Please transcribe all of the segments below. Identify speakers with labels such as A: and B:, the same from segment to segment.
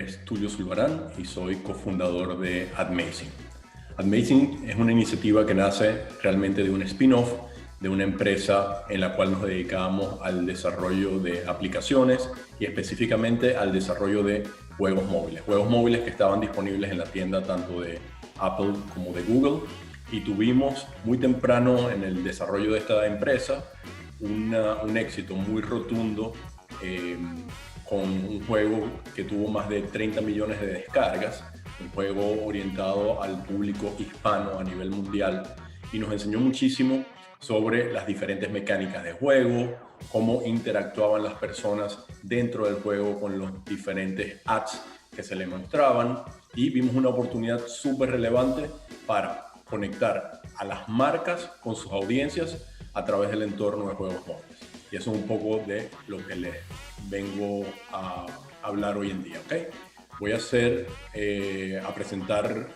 A: es Tulio Zulbarán y soy cofundador de Admazing. Admazing es una iniciativa que nace realmente de un spin-off de una empresa en la cual nos dedicamos al desarrollo de aplicaciones y específicamente al desarrollo de juegos móviles que estaban disponibles en la tienda tanto de Apple como de Google, y tuvimos muy temprano en el desarrollo de esta empresa un éxito muy rotundo con un juego que tuvo más de 30 millones de descargas, un juego orientado al público hispano a nivel mundial, y nos enseñó muchísimo sobre las diferentes mecánicas de juego, cómo interactuaban las personas dentro del juego con los diferentes ads que se le mostraban, y vimos una oportunidad súper relevante para conectar a las marcas con sus audiencias a través del entorno de juegos móviles. Y eso es un poco de lo que les vengo a hablar hoy en día, ¿ok? Voy a presentar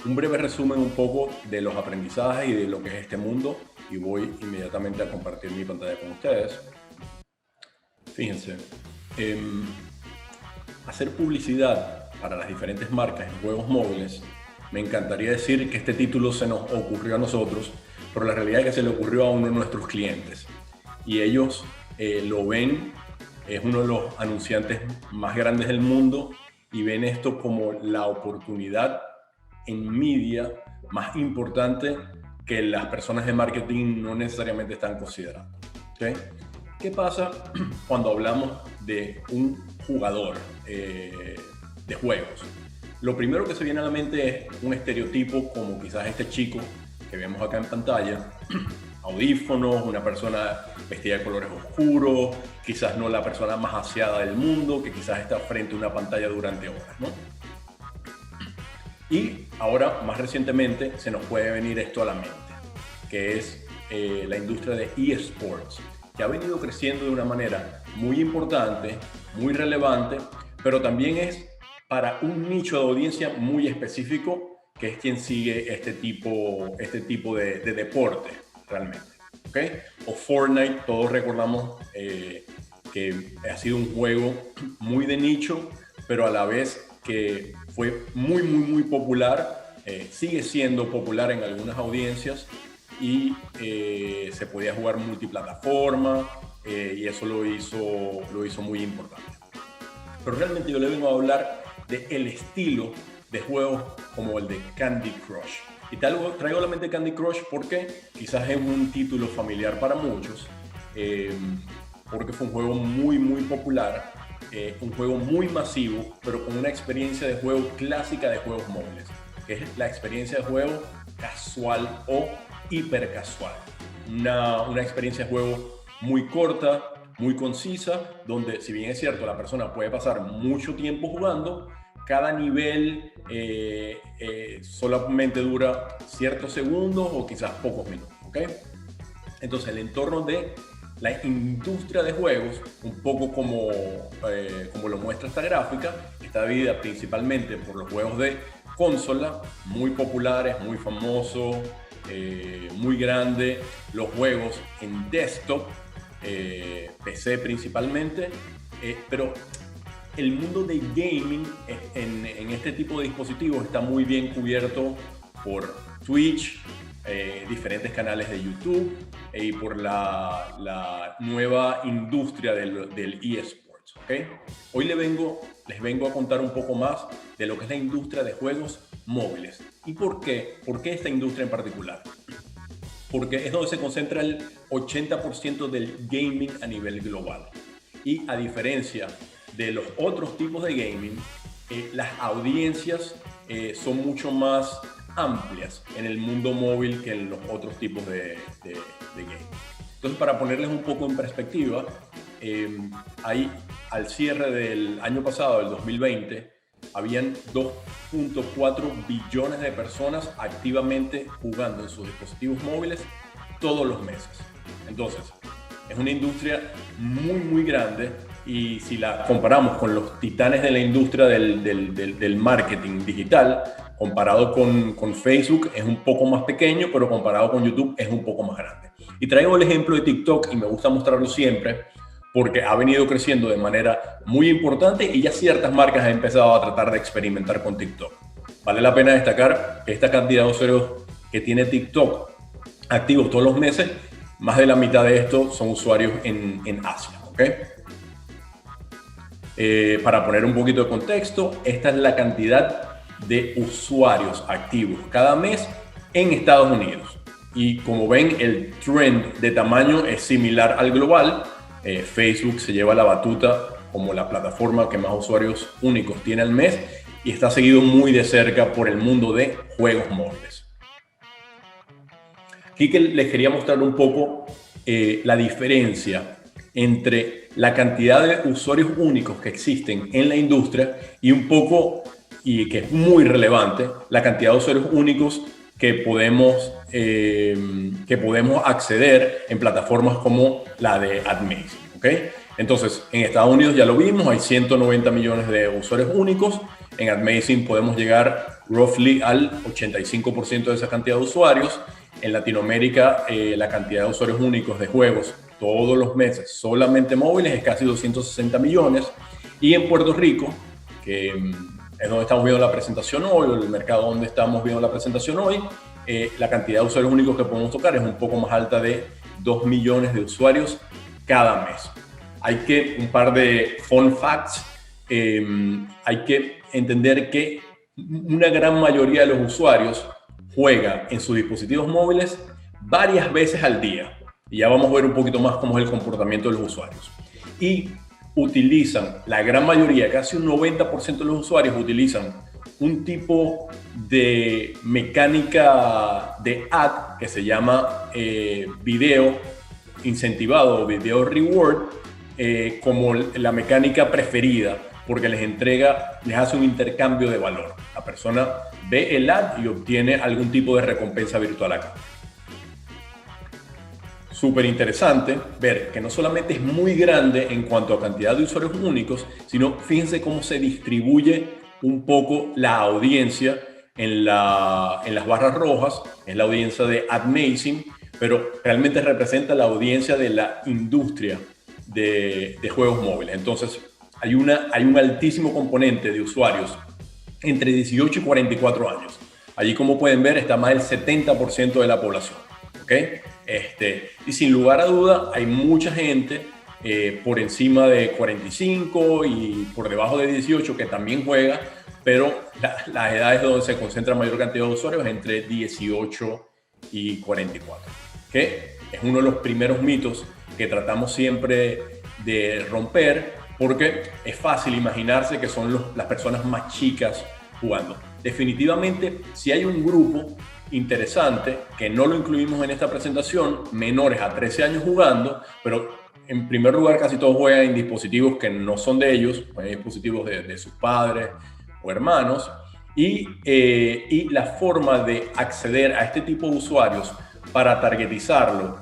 A: un breve resumen un poco de los aprendizajes y de lo que es este mundo, y voy inmediatamente a compartir mi pantalla con ustedes. Fíjense, hacer publicidad para las diferentes marcas en juegos móviles, me encantaría decir que este título se nos ocurrió a nosotros, pero la realidad es que se le ocurrió a uno de nuestros clientes, y ellos lo ven, es uno de los anunciantes más grandes del mundo, y ven esto como la oportunidad en media más importante que las personas de marketing no necesariamente están considerando. ¿Okay? ¿Qué pasa cuando hablamos de un jugador de juegos? Lo primero que se viene a la mente es un estereotipo como quizás este chico que vemos acá en pantalla, audífonos, una persona vestida de colores oscuros, quizás no la persona más aseada del mundo, que quizás está frente a una pantalla durante horas, ¿no? Y ahora, más recientemente, se nos puede venir esto a la mente, que es la industria de eSports, que ha venido creciendo de una manera muy importante, muy relevante, pero también es para un nicho de audiencia muy específico, que es quien sigue este tipo de deporte realmente, ¿okay? O Fortnite, todos recordamos que ha sido un juego muy de nicho, pero a la vez que fue muy popular, sigue siendo popular en algunas audiencias, y se podía jugar multiplataforma, y eso lo hizo muy importante. Pero realmente yo le vengo a hablar del estilo de juegos como el de Candy Crush. Y traigo a la mente Candy Crush porque quizás es un título familiar para muchos, porque fue un juego muy popular, un juego muy masivo, pero con una experiencia de juego clásica de juegos móviles, que es la experiencia de juego casual o hipercasual. Una experiencia de juego muy corta, muy concisa, donde, si bien es cierto, la persona puede pasar mucho tiempo jugando, cada nivel solamente dura ciertos segundos o quizás pocos minutos, ¿ok? Entonces, el entorno de la industria de juegos, un poco como lo muestra esta gráfica, está dividida principalmente por los juegos de consola, muy populares, muy famosos, muy grandes, los juegos en desktop, PC principalmente, pero el mundo de gaming en este tipo de dispositivos está muy bien cubierto por Twitch, diferentes canales de YouTube, y por la nueva industria del eSports, ¿okay? Hoy les vengo a contar un poco más de lo que es la industria de juegos móviles. ¿Y por qué? ¿Por qué esta industria en particular? Porque es donde se concentra el 80% del gaming a nivel global. Y a diferencia de los otros tipos de gaming, las audiencias son mucho más amplias en el mundo móvil que en los otros tipos de gaming. Entonces, para ponerles un poco en perspectiva, al cierre del año pasado, del 2020, habían 2.4 billones de personas activamente jugando en sus dispositivos móviles todos los meses. Entonces, es una industria muy grande, y si la comparamos con los titanes de la industria del marketing digital, comparado con Facebook es un poco más pequeño, pero comparado con YouTube es un poco más grande. Y traigo el ejemplo de TikTok, y me gusta mostrarlo siempre, porque ha venido creciendo de manera muy importante y ya ciertas marcas han empezado a tratar de experimentar con TikTok. Vale la pena destacar que esta cantidad de usuarios que tiene TikTok activos todos los meses, más de la mitad de estos son usuarios en Asia, ¿ok? Para poner un poquito de contexto, esta es la cantidad de usuarios activos cada mes en Estados Unidos. Y como ven, el trend de tamaño es similar al global. Facebook se lleva la batuta como la plataforma que más usuarios únicos tiene al mes y está seguido muy de cerca por el mundo de juegos móviles. Aquí que les quería mostrar un poco la diferencia entre la cantidad de usuarios únicos que existen en la industria y un poco, y que es muy relevante, la cantidad de usuarios únicos que podemos acceder en plataformas como la de AdMazing, ¿ok? Entonces, en Estados Unidos ya lo vimos, hay 190 millones de usuarios únicos. En AdMazing podemos llegar roughly al 85% de esa cantidad de usuarios. En Latinoamérica, la cantidad de usuarios únicos de juegos todos los meses, solamente móviles, es casi 260 millones. Y en Puerto Rico, que es donde estamos viendo la presentación hoy, o el mercado donde estamos viendo la presentación hoy, la cantidad de usuarios únicos que podemos tocar es un poco más alta de 2 millones de usuarios cada mes. Un par de fun facts, hay que entender que una gran mayoría de los usuarios juega en sus dispositivos móviles varias veces al día. Y ya vamos a ver un poquito más cómo es el comportamiento de los usuarios. Y utilizan, la gran mayoría, casi un 90% de los usuarios utilizan un tipo de mecánica de ad que se llama video incentivado o video reward como la mecánica preferida, porque les hace un intercambio de valor. La persona ve el ad y obtiene algún tipo de recompensa virtual acá. Súper interesante ver que no solamente es muy grande en cuanto a cantidad de usuarios únicos, sino fíjense cómo se distribuye un poco la audiencia en las barras rojas. Es la audiencia de AdMazing, pero realmente representa la audiencia de la industria de juegos móviles. Entonces, hay un altísimo componente de usuarios entre 18 y 44 años. Allí, como pueden ver, está más del 70% de la población. ¿Okay? Y sin lugar a duda, hay mucha gente por encima de 45 y por debajo de 18 que también juega, pero las edades donde se concentra mayor cantidad de usuarios entre 18 y 44. Que es uno de los primeros mitos que tratamos siempre de romper, porque es fácil imaginarse que son las personas más chicas jugando. Definitivamente, si hay un grupo interesante que no lo incluimos en esta presentación, menores a 13 años jugando, pero en primer lugar casi todos juegan en dispositivos que no son de ellos, en dispositivos de sus padres o hermanos, y la forma de acceder a este tipo de usuarios para targetizarlo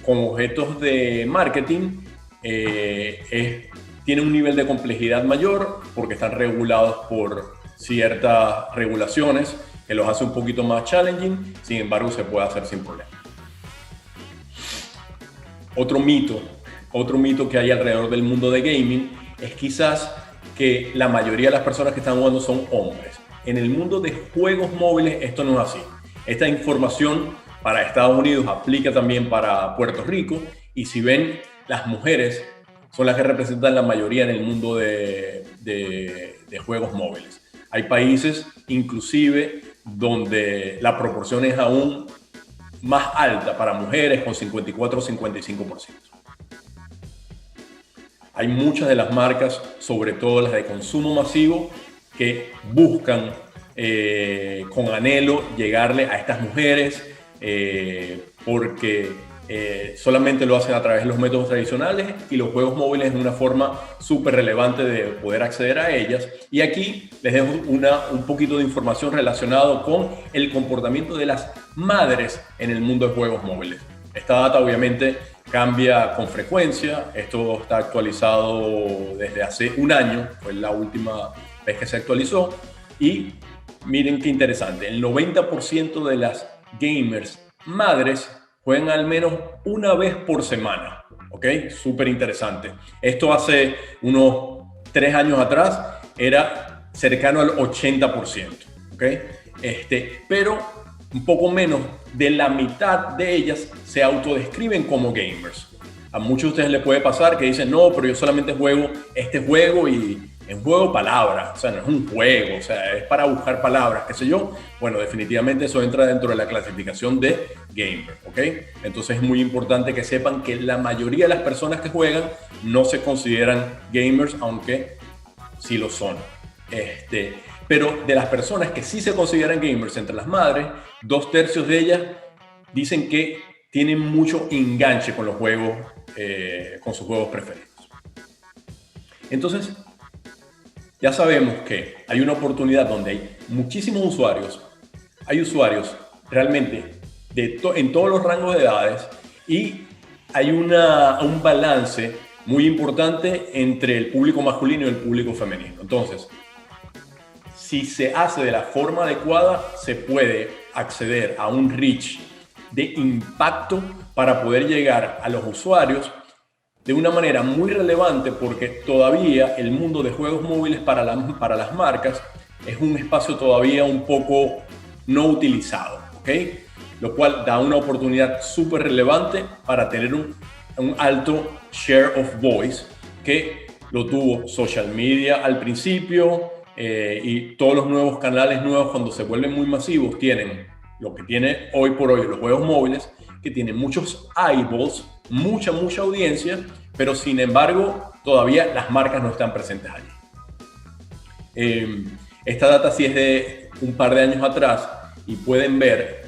A: con objetos de marketing tiene un nivel de complejidad mayor porque están regulados por ciertas regulaciones que los hace un poquito más challenging. Sin embargo, se puede hacer sin problema. Otro mito que hay alrededor del mundo de gaming es quizás que la mayoría de las personas que están jugando son hombres. En el mundo de juegos móviles esto no es así. Esta información para Estados Unidos aplica también para Puerto Rico, y si ven, las mujeres son las que representan la mayoría en el mundo de juegos móviles. Hay países inclusive donde la proporción es aún más alta para mujeres, con 54 o 55%. Hay muchas de las marcas, sobre todo las de consumo masivo, que buscan con anhelo llegarle a estas mujeres porque solamente lo hacen a través de los métodos tradicionales, y los juegos móviles es una forma súper relevante de poder acceder a ellas. Y aquí les dejo un poquito de información relacionado con el comportamiento de las madres en el mundo de juegos móviles. Esta data obviamente cambia con frecuencia. Esto está actualizado desde hace un año, fue la última vez que se actualizó. Y miren qué interesante, el 90% de las gamers madres juegan al menos una vez por semana. ¿ok? Súper interesante. Esto hace unos 3 años atrás era cercano al 80%, ¿ok? Pero un poco menos de la mitad de ellas se autodescriben como gamers. A muchos de ustedes les puede pasar que dicen, no, pero yo solamente juego este juego y es un juego de palabras, o sea, no es un juego, o sea, es para buscar palabras, qué sé yo. Bueno, definitivamente eso entra dentro de la clasificación de gamer, ¿ok? Entonces es muy importante que sepan que la mayoría de las personas que juegan no se consideran gamers, aunque sí lo son. Pero de las personas que sí se consideran gamers entre las madres, 2/3 de ellas dicen que tienen mucho enganche con los juegos, con sus juegos preferidos. Entonces, ya sabemos que hay una oportunidad donde hay muchísimos usuarios. Hay usuarios realmente en todos los rangos de edades y hay un balance muy importante entre el público masculino y el público femenino. Entonces, si se hace de la forma adecuada, se puede acceder a un reach de impacto para poder llegar a los usuarios de una manera muy relevante, porque todavía el mundo de juegos móviles para las marcas es un espacio todavía un poco no utilizado, ¿ok? Lo cual da una oportunidad súper relevante para tener un alto share of voice, que lo tuvo social media al principio, y todos los nuevos canales nuevos, cuando se vuelven muy masivos, tienen lo que tiene hoy por hoy los juegos móviles, que tienen muchos eyeballs, mucha audiencia, pero sin embargo todavía las marcas no están presentes allí. Esta data sí es de un par de años atrás y pueden ver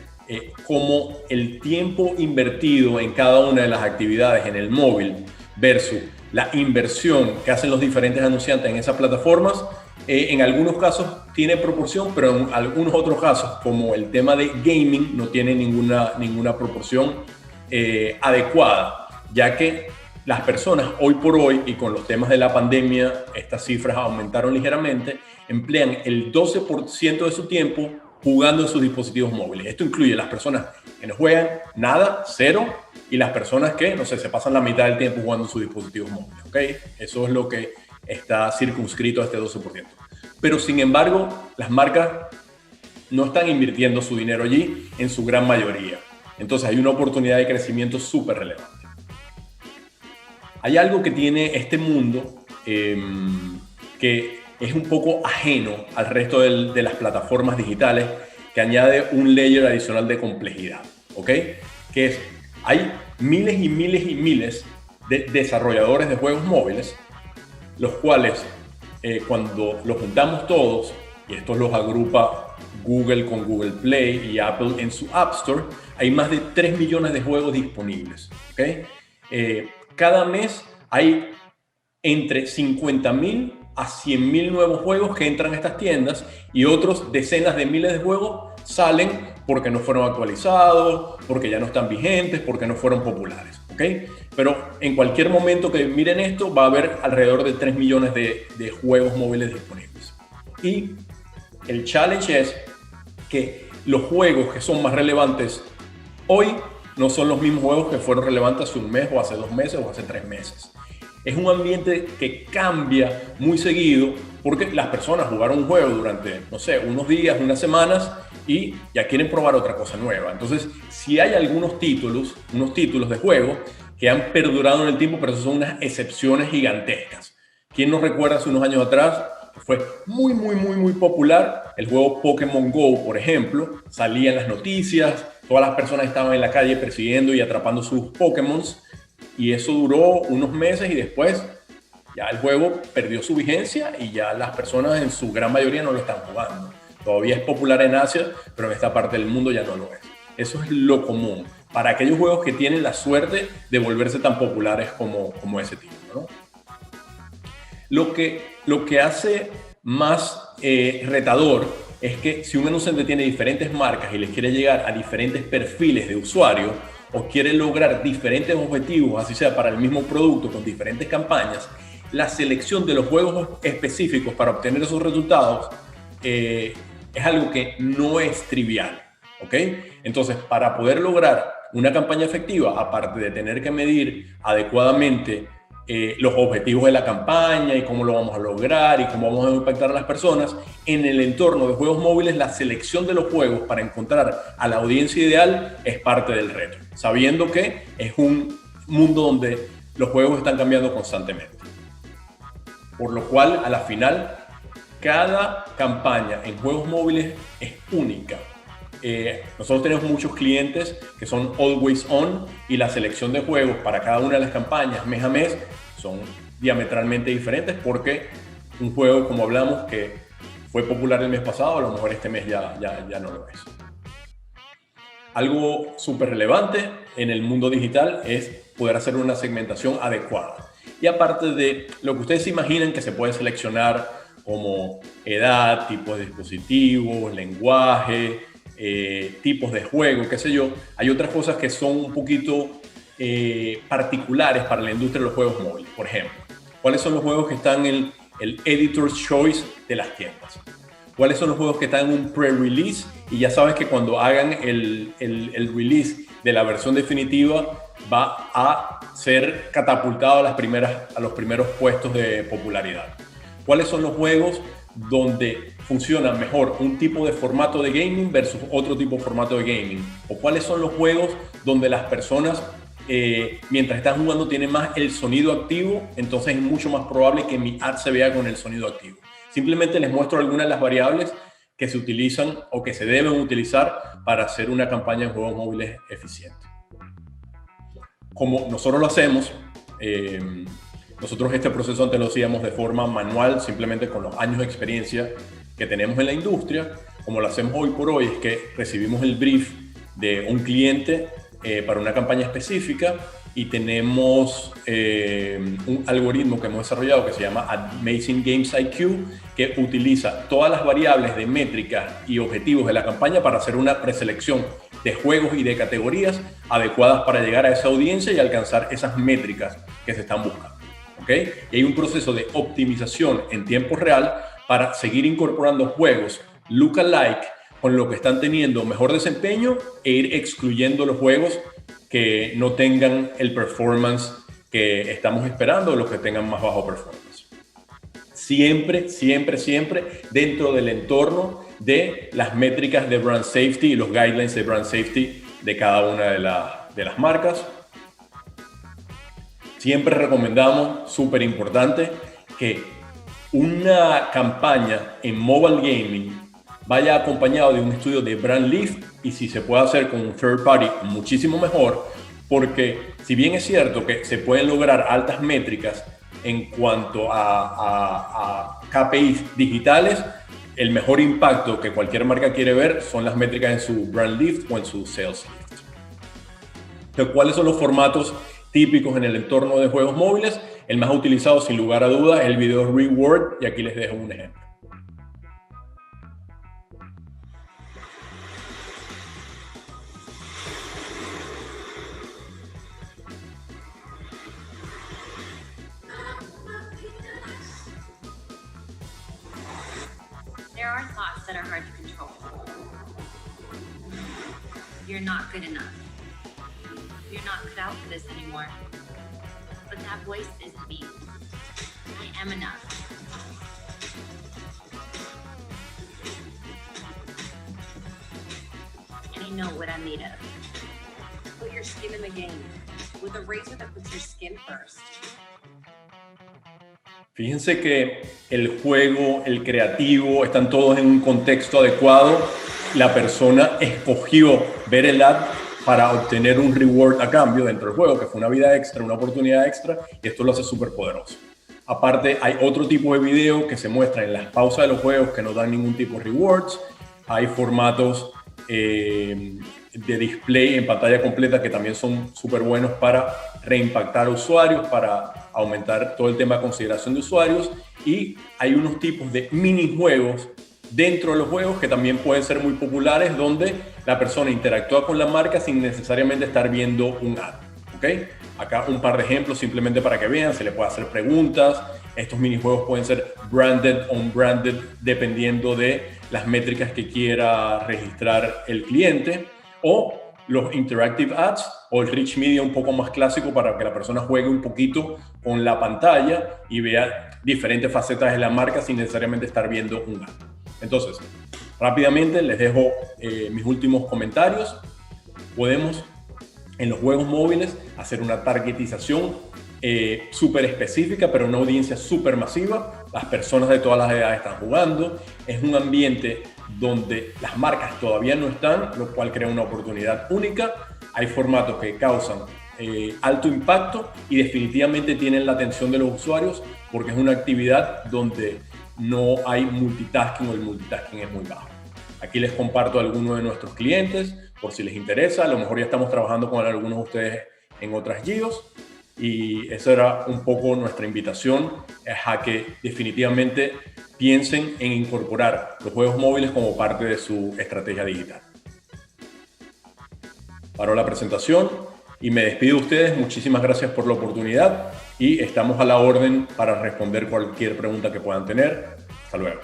A: cómo el tiempo invertido en cada una de las actividades en el móvil versus la inversión que hacen los diferentes anunciantes en esas plataformas, en algunos casos tiene proporción, pero en algunos otros casos, como el tema de gaming, no tiene ninguna proporción adecuada, ya que las personas hoy por hoy, y con los temas de la pandemia, estas cifras aumentaron ligeramente, emplean el 12% de su tiempo jugando en sus dispositivos móviles. Esto incluye las personas que no juegan nada, cero, y las personas que, no sé, se pasan la mitad del tiempo jugando en sus dispositivos móviles, ¿ok? Eso es lo que está circunscrito a este 12%. Pero sin embargo, las marcas no están invirtiendo su dinero allí en su gran mayoría. Entonces hay una oportunidad de crecimiento súper relevante. Hay algo que tiene este mundo que es un poco ajeno al resto de las plataformas digitales, que añade un layer adicional de complejidad, ¿ok? Que es, hay miles y miles de desarrolladores de juegos móviles, los cuales cuando los juntamos todos, y estos los agrupa Google con Google Play y Apple en su App Store, hay más de 3 millones de juegos disponibles, ¿ok? Cada mes hay entre 50.000 a 100.000 nuevos juegos que entran a estas tiendas, y otros decenas de miles de juegos salen porque no fueron actualizados, porque ya no están vigentes, porque no fueron populares, ¿ok? Pero en cualquier momento que miren esto, va a haber alrededor de 3 millones de juegos móviles disponibles. Y el challenge es que los juegos que son más relevantes hoy no son los mismos juegos que fueron relevantes hace un mes o hace 2 meses o hace 3 meses. Es un ambiente que cambia muy seguido, porque las personas jugaron un juego durante, no sé, unos días, unas semanas, y ya quieren probar otra cosa nueva. Entonces, si hay algunos títulos de juego que han perdurado en el tiempo, pero eso son unas excepciones gigantescas. ¿Quién nos recuerda hace unos años atrás? Fue muy popular el juego Pokémon Go, por ejemplo. Salía en las noticias, todas las personas estaban en la calle persiguiendo y atrapando sus Pokémon, y eso duró unos meses, y después ya el juego perdió su vigencia y ya las personas en su gran mayoría no lo están jugando. Todavía es popular en Asia, pero en esta parte del mundo ya no lo es. Eso es lo común para aquellos juegos que tienen la suerte de volverse tan populares como ese tipo, ¿no? Lo que hace más retador es que si un anunciante tiene diferentes marcas y les quiere llegar a diferentes perfiles de usuario, o quiere lograr diferentes objetivos, así sea para el mismo producto con diferentes campañas, la selección de los juegos específicos para obtener esos resultados es algo que no es trivial, ¿ok? Entonces, para poder lograr una campaña efectiva, aparte de tener que medir adecuadamente los objetivos de la campaña y cómo lo vamos a lograr y cómo vamos a impactar a las personas, en el entorno de juegos móviles, la selección de los juegos para encontrar a la audiencia ideal es parte del reto, sabiendo que es un mundo donde los juegos están cambiando constantemente. Por lo cual, a la final, cada campaña en juegos móviles es única. Nosotros tenemos muchos clientes que son always on y la selección de juegos para cada una de las campañas mes a mes son diametralmente diferentes, porque un juego, como hablamos, que fue popular el mes pasado, a lo mejor este mes ya no lo es. Algo súper relevante en el mundo digital es poder hacer una segmentación adecuada. Y aparte de lo que ustedes se imaginan que se puede seleccionar como edad, tipos de dispositivos, lenguaje, tipos de juego, qué sé yo, hay otras cosas que son un poquito particulares para la industria de los juegos móviles. Por ejemplo, ¿cuáles son los juegos que están en el Editor's Choice de las tiendas? ¿Cuáles son los juegos que están en un pre-release? Y ya sabes que cuando hagan el release de la versión definitiva va a ser catapultado a los primeros puestos de popularidad. ¿Cuáles son los juegos donde funciona mejor un tipo de formato de gaming versus otro tipo de formato de gaming? ¿O cuáles son los juegos donde las personas mientras están jugando tienen más el sonido activo? Entonces es mucho más probable que mi ad se vea con el sonido activo. Simplemente les muestro algunas de las variables que se utilizan o que se deben utilizar para hacer una campaña en juegos móviles eficiente. Como nosotros lo hacemos, nosotros este proceso antes lo hacíamos de forma manual, simplemente con los años de experiencia que tenemos en la industria. Como lo hacemos hoy por hoy es que recibimos el brief de un cliente para una campaña específica y tenemos un algoritmo que hemos desarrollado que se llama Amazing Games IQ, que utiliza todas las variables de métricas y objetivos de la campaña para hacer una preselección de juegos y de categorías adecuadas para llegar a esa audiencia y alcanzar esas métricas que se están buscando. ¿Okay? Y hay un proceso de optimización en tiempo real para seguir incorporando juegos lookalike con lo que están teniendo mejor desempeño e ir excluyendo los juegos que no tengan el performance que estamos esperando o los que tengan más bajo performance. Siempre, siempre, siempre dentro del entorno de las métricas de brand safety y los guidelines de brand safety de cada una de las marcas. Siempre recomendamos, súper importante, que una campaña en mobile gaming vaya acompañado de un estudio de brand lift, y si se puede hacer con un third party, muchísimo mejor, porque si bien es cierto que se pueden lograr altas métricas en cuanto a KPIs digitales, el mejor impacto que cualquier marca quiere ver son las métricas en su brand lift o en su sales lift. Entonces, ¿cuáles son los formatos típicos en el entorno de juegos móviles? El más utilizado, sin lugar a dudas, es el video reward, y aquí les dejo un ejemplo.
B: There are thoughts that are hard to control. You're not good enough. You're not cut out for this anymore. But that voice isn't me. I am enough. And I know what I'm made of. Put your skin in the game with a razor that puts your skin first.
A: Fíjense que el juego, el creativo, están todos en un contexto adecuado. La persona escogió ver el ad para obtener un reward a cambio dentro del juego, que fue una vida extra, una oportunidad extra, y esto lo hace súper poderoso. Aparte, hay otro tipo de video que se muestra en las pausas de los juegos que no dan ningún tipo de rewards. Hay formatos de display en pantalla completa que también son súper buenos para reimpactar a usuarios, para aumentar todo el tema de consideración de usuarios, y hay unos tipos de minijuegos dentro de los juegos que también pueden ser muy populares, donde la persona interactúa con la marca sin necesariamente estar viendo un ad. ¿Okay? Acá un par de ejemplos simplemente para que vean, se le puede hacer preguntas. Estos minijuegos pueden ser branded o unbranded dependiendo de las métricas que quiera registrar el cliente, o los interactive ads o el rich media un poco más clásico para que la persona juegue un poquito con la pantalla y vea diferentes facetas de la marca sin necesariamente estar viendo un ad. Entonces, rápidamente les dejo mis últimos comentarios. Podemos en los juegos móviles hacer una targetización súper específica, pero una audiencia súper masiva. Las personas de todas las edades están jugando. Es un ambiente donde las marcas todavía no están, lo cual crea una oportunidad única. Hay formatos que causan alto impacto y definitivamente tienen la atención de los usuarios porque es una actividad donde no hay multitasking o el multitasking es muy bajo. Aquí les comparto algunos de nuestros clientes por si les interesa. A lo mejor ya estamos trabajando con algunos de ustedes en otras geos y esa era un poco nuestra invitación a que definitivamente piensen en incorporar los juegos móviles como parte de su estrategia digital. Paro la presentación y me despido de ustedes. Muchísimas gracias por la oportunidad y estamos a la orden para responder cualquier pregunta que puedan tener. Hasta luego.